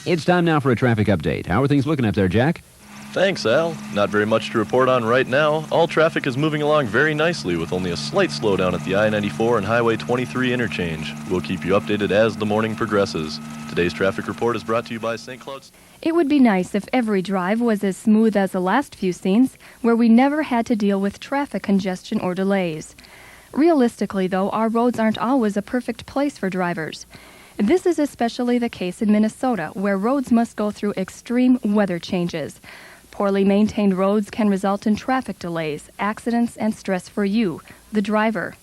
It's time now for a traffic update. How are things looking up there, Jack? Thanks, Al. Not very much to report on right now. All traffic is moving along very nicely with only a slight slowdown at the I-94 and Highway 23 interchange. We'll keep you updated as the morning progresses. Today's traffic report is brought to you by St. Cloud's. It would be nice if every drive was as smooth as the last few scenes, where we never had to deal with traffic congestion or delays. Realistically, though, our roads aren't always a perfect place for drivers. This is especially the case in Minnesota, where roads must go through extreme weather changes. Poorly maintained roads can result in traffic delays, accidents, and stress for you, the driver.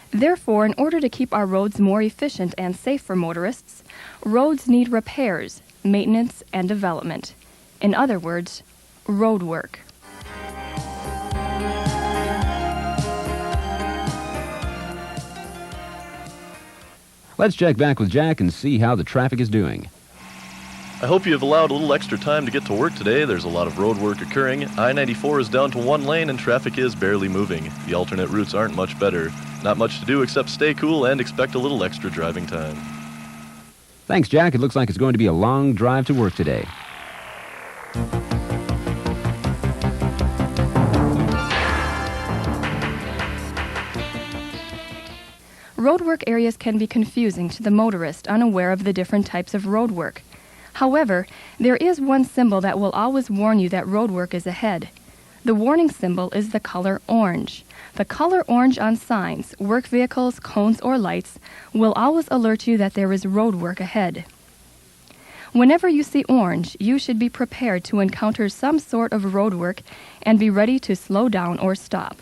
Therefore, in order to keep our roads more efficient and safe for motorists, roads need repairs, maintenance, and development. In other words, road work. Let's check back with Jack and see how the traffic is doing. I hope you have allowed a little extra time to get to work today. There's a lot of road work occurring. I-94 is down to one lane and traffic is barely moving. The alternate routes aren't much better. Not much to do except stay cool and expect a little extra driving time. Thanks, Jack. It looks like it's going to be a long drive to work today. Roadwork areas can be confusing to the motorist unaware of the different types of road work. However, there is one symbol that will always warn you that road work is ahead. The warning symbol is the color orange. The color orange on signs, work vehicles, cones, or lights will always alert you that there is road work ahead. Whenever you see orange, you should be prepared to encounter some sort of road work and be ready to slow down or stop.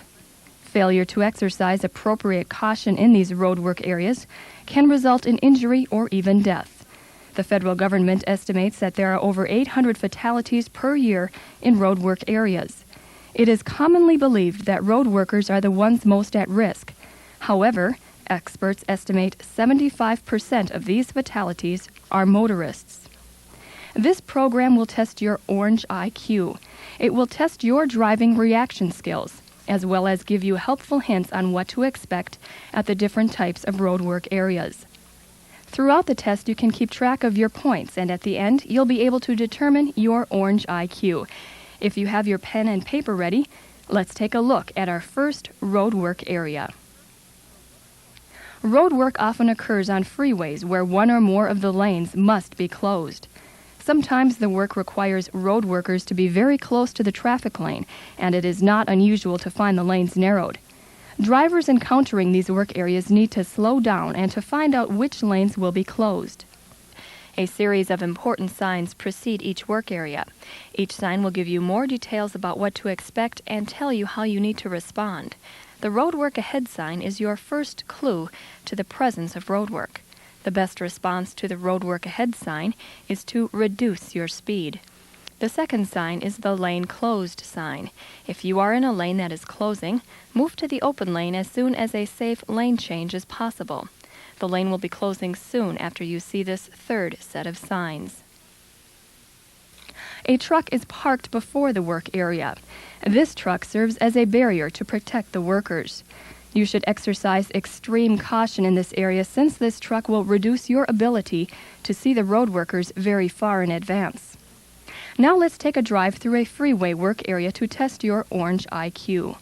Failure to exercise appropriate caution in these roadwork areas can result in injury or even death. The federal government estimates that there are over 800 fatalities per year in roadwork areas. It is commonly believed that road workers are the ones most at risk. However, experts estimate 75% of these fatalities are motorists. This program will test your orange IQ. It will test your driving reaction skills, as well as give you helpful hints on what to expect at the different types of roadwork areas. Throughout the test, you can keep track of your points, and at the end, you'll be able to determine your orange IQ. If you have your pen and paper ready, let's take a look at our first roadwork area. Roadwork often occurs on freeways where one or more of the lanes must be closed. Sometimes the work requires road workers to be very close to the traffic lane, and it is not unusual to find the lanes narrowed. Drivers encountering these work areas need to slow down and to find out which lanes will be closed. A series of important signs precede each work area. Each sign will give you more details about what to expect and tell you how you need to respond. The Road Work Ahead sign is your first clue to the presence of road work. The best response to the Road Work Ahead sign is to reduce your speed. The second sign is the Lane Closed sign. If you are in a lane that is closing, move to the open lane as soon as a safe lane change is possible. The lane will be closing soon after you see this third set of signs. A truck is parked before the work area. This truck serves as a barrier to protect the workers. You should exercise extreme caution in this area since this truck will reduce your ability to see the road workers very far in advance. Now let's take a drive through a freeway work area to test your orange IQ.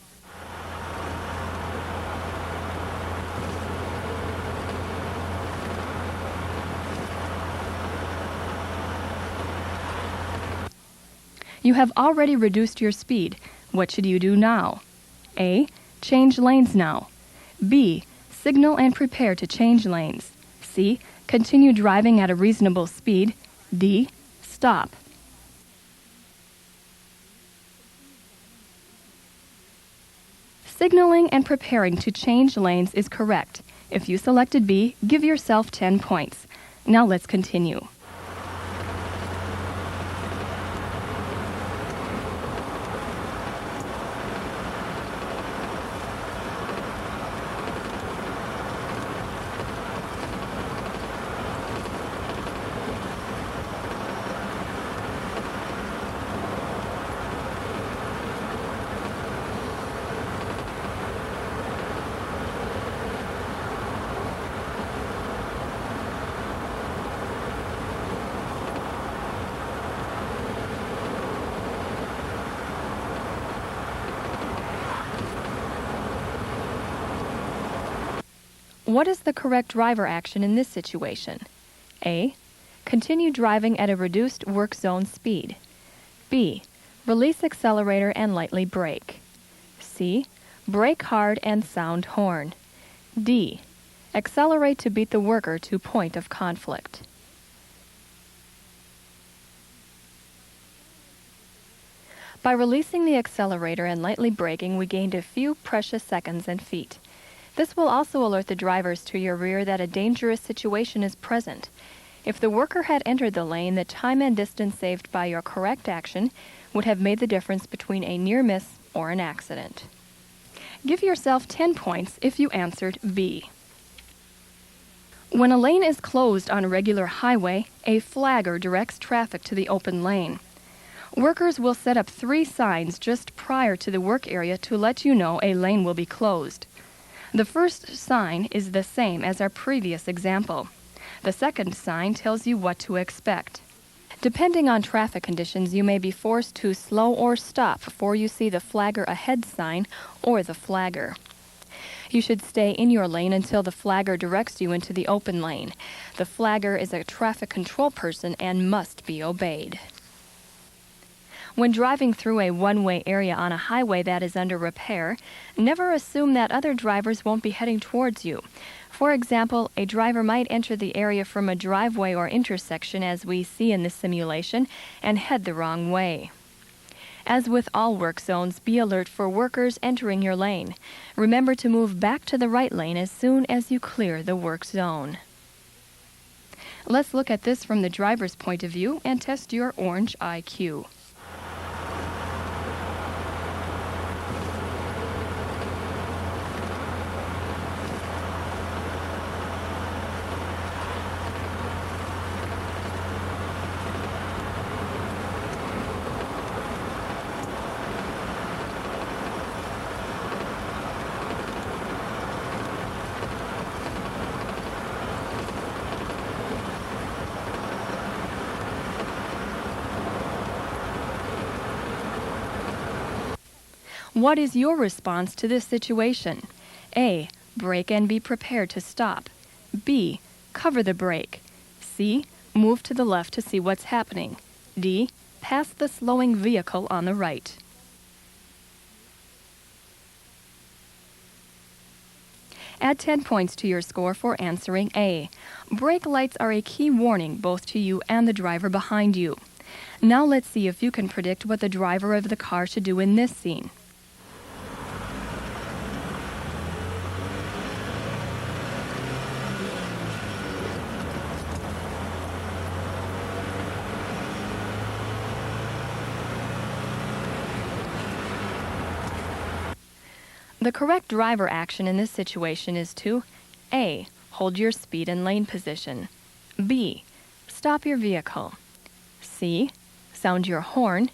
You have already reduced your speed. What should you do now? A. Change lanes now. B. Signal and prepare to change lanes. C. Continue driving at a reasonable speed. D. Stop. Signaling and preparing to change lanes is correct. If you selected B, give yourself 10 points. Now let's continue. What is the correct driver action in this situation? A. Continue driving at a reduced work zone speed. B. Release accelerator and lightly brake. C. Brake hard and sound horn. D. Accelerate to beat the worker to point of conflict. By releasing the accelerator and lightly braking, we gained a few precious seconds and feet. This will also alert the drivers to your rear that a dangerous situation is present. If the worker had entered the lane, the time and distance saved by your correct action would have made the difference between a near miss or an accident. Give yourself 10 points if you answered B. When a lane is closed on a regular highway, a flagger directs traffic to the open lane. Workers will set up 3 signs just prior to the work area to let you know a lane will be closed. The first sign is the same as our previous example. The second sign tells you what to expect. Depending on traffic conditions, you may be forced to slow or stop before you see the flagger ahead sign or the flagger. You should stay in your lane until the flagger directs you into the open lane. The flagger is a traffic control person and must be obeyed. When driving through a one-way area on a highway that is under repair, never assume that other drivers won't be heading towards you. For example, a driver might enter the area from a driveway or intersection, as we see in this simulation, and head the wrong way. As with all work zones, be alert for workers entering your lane. Remember to move back to the right lane as soon as you clear the work zone. Let's look at this from the driver's point of view and test your orange IQ. What is your response to this situation? A. Brake and be prepared to stop. B. Cover the brake. C. Move to the left to see what's happening. D. Pass the slowing vehicle on the right. Add 10 points to your score for answering A. Brake lights are a key warning both to you and the driver behind you. Now let's see if you can predict what the driver of the car should do in this scene. The correct driver action in this situation is to A. Hold your speed and lane position. B. Stop your vehicle. C. Sound your horn.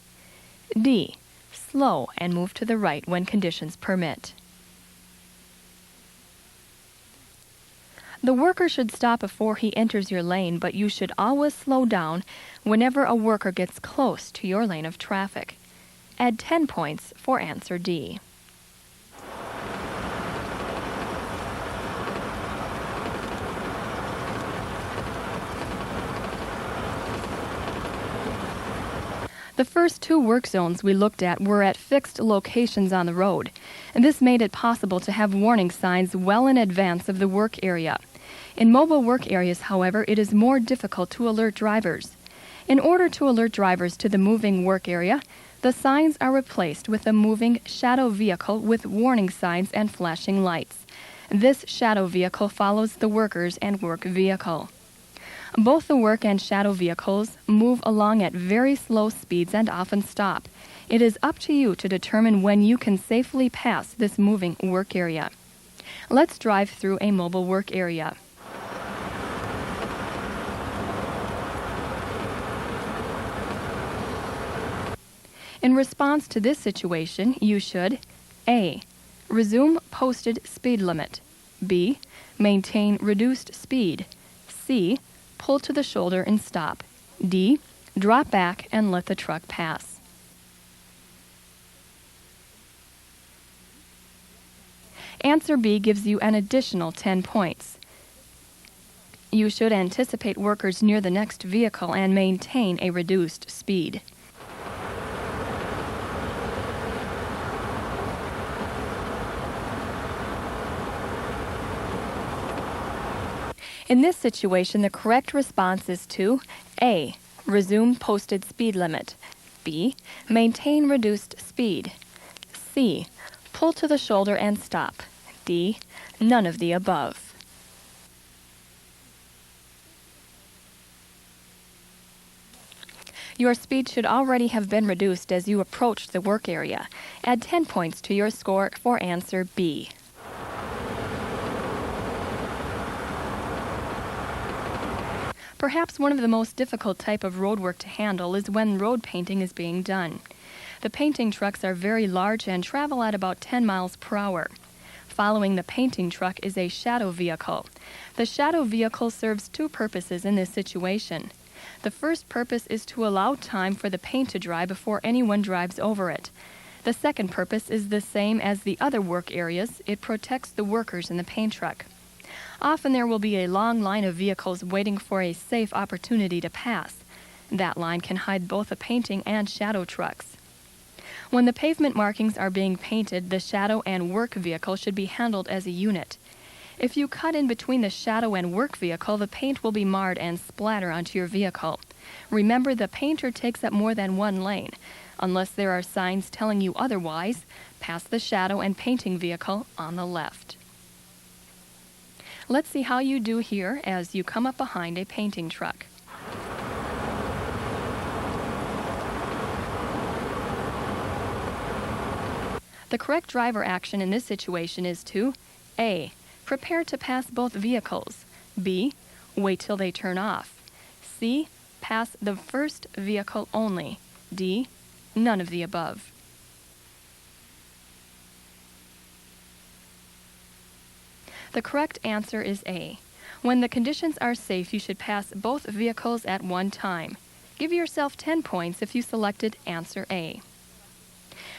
D. Slow and move to the right when conditions permit. The worker should stop before he enters your lane, but you should always slow down whenever a worker gets close to your lane of traffic. Add 10 points for answer D. The first 2 work zones we looked at were at fixed locations on the road, and this made it possible to have warning signs well in advance of the work area. In mobile work areas, however, it is more difficult to alert drivers. In order to alert drivers to the moving work area, the signs are replaced with a moving shadow vehicle with warning signs and flashing lights. This shadow vehicle follows the workers and work vehicle. Both the work and shadow vehicles move along at very slow speeds and often stop. It is up to you to determine when you can safely pass this moving work area. Let's drive through a mobile work area. In response to this situation, you should A. Resume posted speed limit. B. Maintain reduced speed. C. Pull to the shoulder and stop. D. Drop back and let the truck pass. Answer B gives you an additional 10 points. You should anticipate workers near the next vehicle and maintain a reduced speed. In this situation, the correct response is to A. Resume posted speed limit. B. Maintain reduced speed. C. Pull to the shoulder and stop. D. None of the above. Your speed should already have been reduced as you approached the work area. Add 10 points to your score for answer B. Perhaps one of the most difficult type of road work to handle is when road painting is being done. The painting trucks are very large and travel at about 10 miles per hour. Following the painting truck is a shadow vehicle. The shadow vehicle serves two purposes in this situation. The first purpose is to allow time for the paint to dry before anyone drives over it. The second purpose is the same as the other work areas. It protects the workers in the paint truck. Often there will be a long line of vehicles waiting for a safe opportunity to pass. That line can hide both the painting and shadow trucks. When the pavement markings are being painted, the shadow and work vehicle should be handled as a unit. If you cut in between the shadow and work vehicle, the paint will be marred and splatter onto your vehicle. Remember, the painter takes up more than one lane. Unless there are signs telling you otherwise, pass the shadow and painting vehicle on the left. Let's see how you do here as you come up behind a painting truck. The correct driver action in this situation is to A. Prepare to pass both vehicles. B. Wait till they turn off. C. Pass the first vehicle only. D. None of the above. The correct answer is A. When the conditions are safe, you should pass both vehicles at one time. Give yourself 10 points if you selected answer A.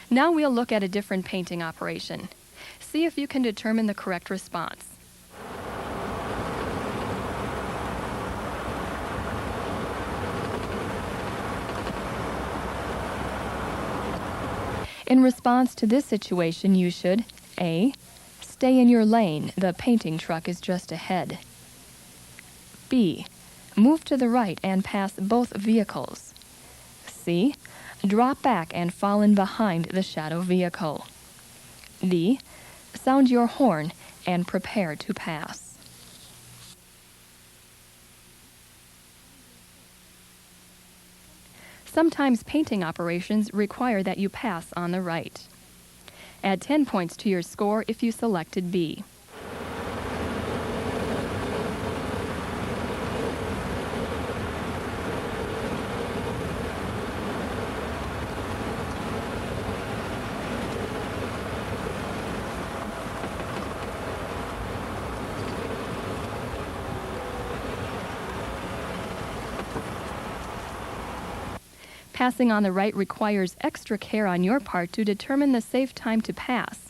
Now we'll look at a different painting operation. See if you can determine the correct response. In response to this situation, you should A. Stay in your lane. The painting truck is just ahead. B. Move to the right and pass both vehicles. C. Drop back and fall in behind the shadow vehicle. D. Sound your horn and prepare to pass. Sometimes painting operations require that you pass on the right. Add 10 points to your score if you selected B. Passing on the right requires extra care on your part to determine the safe time to pass.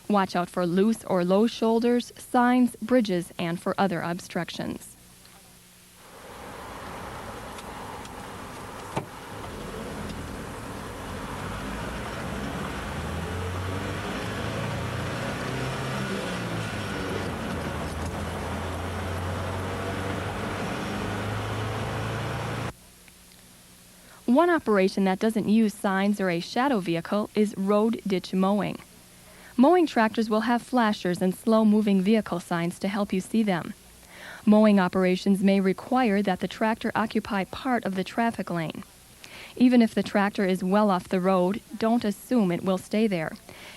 Watch out for loose or low shoulders, signs, bridges, and for other obstructions. One operation that doesn't use signs or a shadow vehicle is road ditch mowing. Mowing tractors will have flashers and slow-moving vehicle signs to help you see them. Mowing operations may require that the tractor occupy part of the traffic lane. Even if the tractor is well off the road, don't assume it will stay there.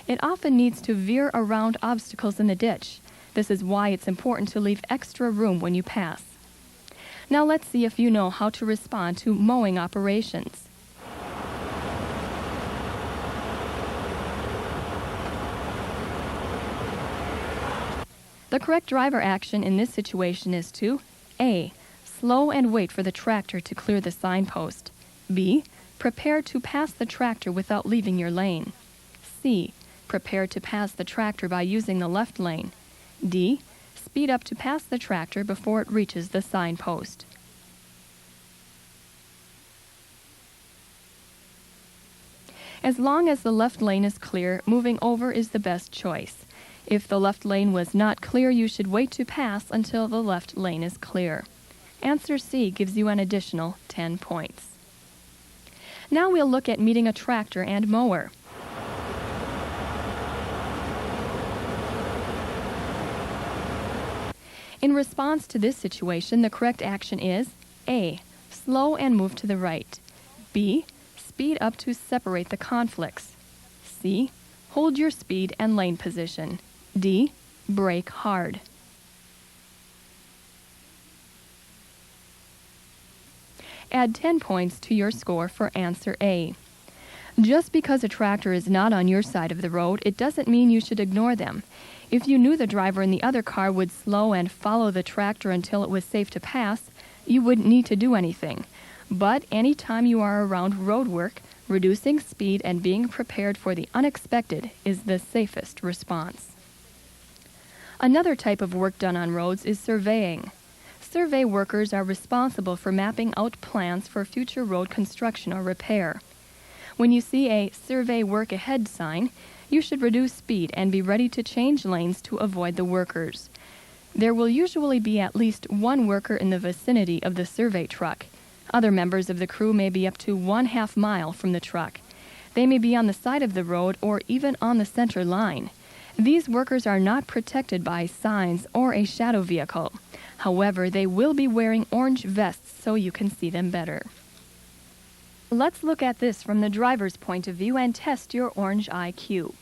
It often needs to veer around obstacles in the ditch. This is why it's important to leave extra room when you pass. Now let's see if you know how to respond to mowing operations. The correct driver action in this situation is to A. Slow and wait for the tractor to clear the signpost. B. Prepare to pass the tractor without leaving your lane. C. Prepare to pass the tractor by using the left lane. D. Speed up to pass the tractor before it reaches the signpost. As long as the left lane is clear, moving over is the best choice. If the left lane was not clear, you should wait to pass until the left lane is clear. Answer C gives you an additional 10 points. Now we'll look at meeting a tractor and mower. In response to this situation, the correct action is A. Slow and move to the right. B. Speed up to separate the conflicts. C. Hold your speed and lane position. D. Brake hard. Add 10 points to your score for answer A. Just because a tractor is not on your side of the road, it doesn't mean you should ignore them. If you knew the driver in the other car would slow and follow the tractor until it was safe to pass, you wouldn't need to do anything. But anytime you are around road work, reducing speed and being prepared for the unexpected is the safest response. Another type of work done on roads is surveying. Survey workers are responsible for mapping out plans for future road construction or repair. When you see a "Survey Work Ahead" sign, you should reduce speed and be ready to change lanes to avoid the workers. There will usually be at least one worker in the vicinity of the survey truck. Other members of the crew may be up to 1/2 mile from the truck. They may be on the side of the road or even on the center line. These workers are not protected by signs or a shadow vehicle. However, they will be wearing orange vests so you can see them better. Let's look at this from the driver's point of view and test your orange IQ.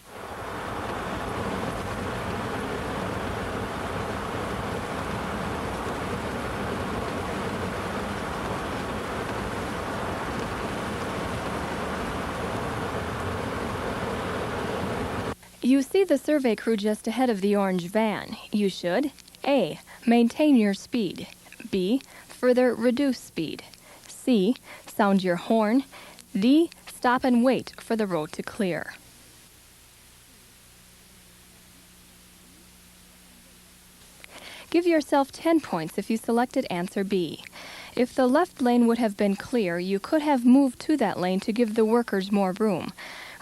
You see the survey crew just ahead of the orange van. You should A. Maintain your speed. B. Further reduce speed. C. Sound your horn. D. Stop and wait for the road to clear. Give yourself 10 points if you selected answer B. If the left lane would have been clear, you could have moved to that lane to give the workers more room.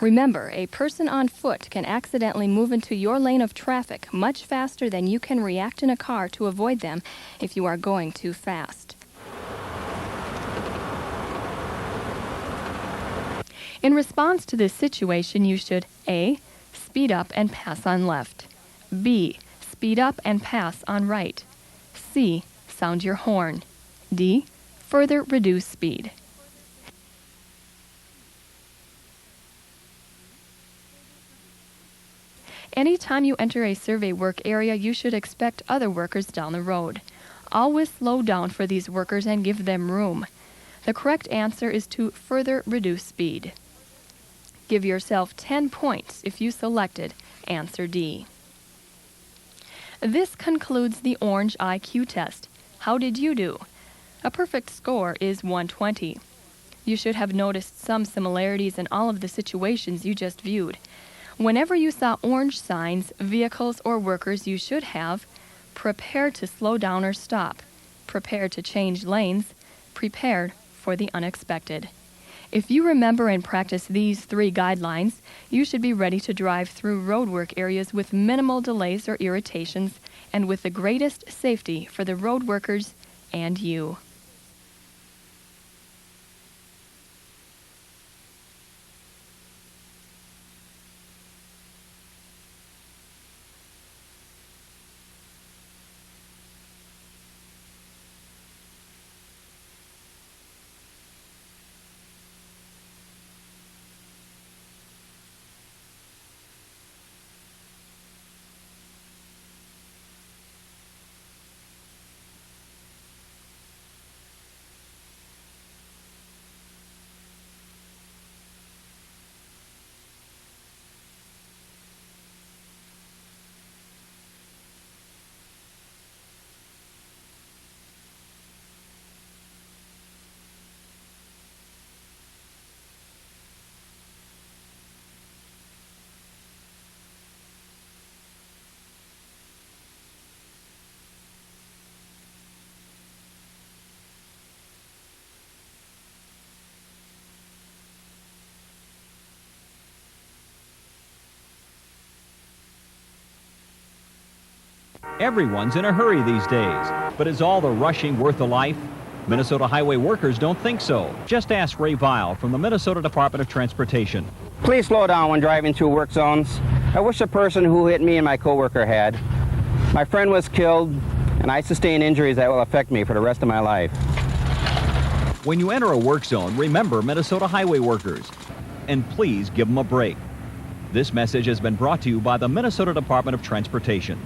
Remember, a person on foot can accidentally move into your lane of traffic much faster than you can react in a car to avoid them if you are going too fast. In response to this situation, you should A. Speed up and pass on left. B. Speed up and pass on right. C. Sound your horn. D. Further reduce speed. Anytime you enter a survey work area, you should expect other workers down the road. Always slow down for these workers and give them room. The correct answer is to further reduce speed. Give yourself 10 points if you selected answer D. This concludes the orange IQ test. How did you do? A perfect score is 120. You should have noticed some similarities in all of the situations you just viewed. Whenever you saw orange signs, vehicles, or workers, you should have prepared to slow down or stop, prepared to change lanes, prepared for the unexpected. If you remember and practice these 3 guidelines, you should be ready to drive through roadwork areas with minimal delays or irritations and with the greatest safety for the road workers and you. Everyone's in a hurry these days, but is all the rushing worth the life? Minnesota highway workers don't think so. Just ask Ray Vile from the Minnesota Department of Transportation. Please slow down when driving through work zones. I wish the person who hit me and my coworker had. My friend was killed, and I sustained injuries that will affect me for the rest of my life. When you enter a work zone, remember Minnesota highway workers, and please give them a break. This message has been brought to you by the Minnesota Department of Transportation.